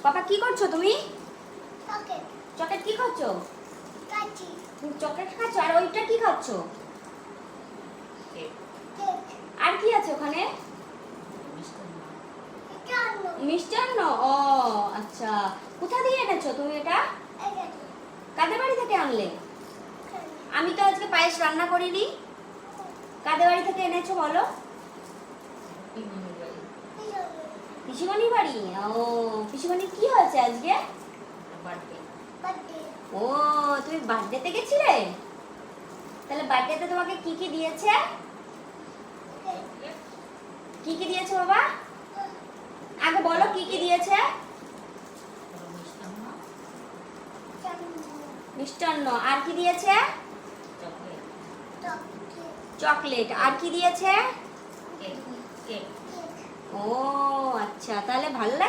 পাপা কি করছো তুমি? চকলেট চকলেট কি খাচ্ছো? কাচি তুমি চকলেট খাচ্ছো আর ওইটা কি খাচ্ছো? কেক আর কি আছে ওখানে? জানো মিষ্টান্ন। ও আচ্ছা, কোথা দিয়ে এনেছো তুমি এটা? এটা কাদের বাড়ি থেকে আনলে? আমি তো আজকে পায়েস রান্না করিনি। কাদের বাড়ি থেকে এনেছো বলো? পিসিমণির বাড়ি। ও পিসিমণির কি হয়েছে আজকে? বার্থডে ও তুমি বার্থডেতে গেছিলে? তাহলে বার্থডেতে তোমাকে কি কি দিয়েছে? কি কি দিয়েছে বাবা? আগে বলো কি কি দিয়েছে? মিষ্টান্ন। আর কি দিয়েছে? চকলেট। আর কি দিয়েছে? ও আচ্ছা, তাহলে ভালো লাগে।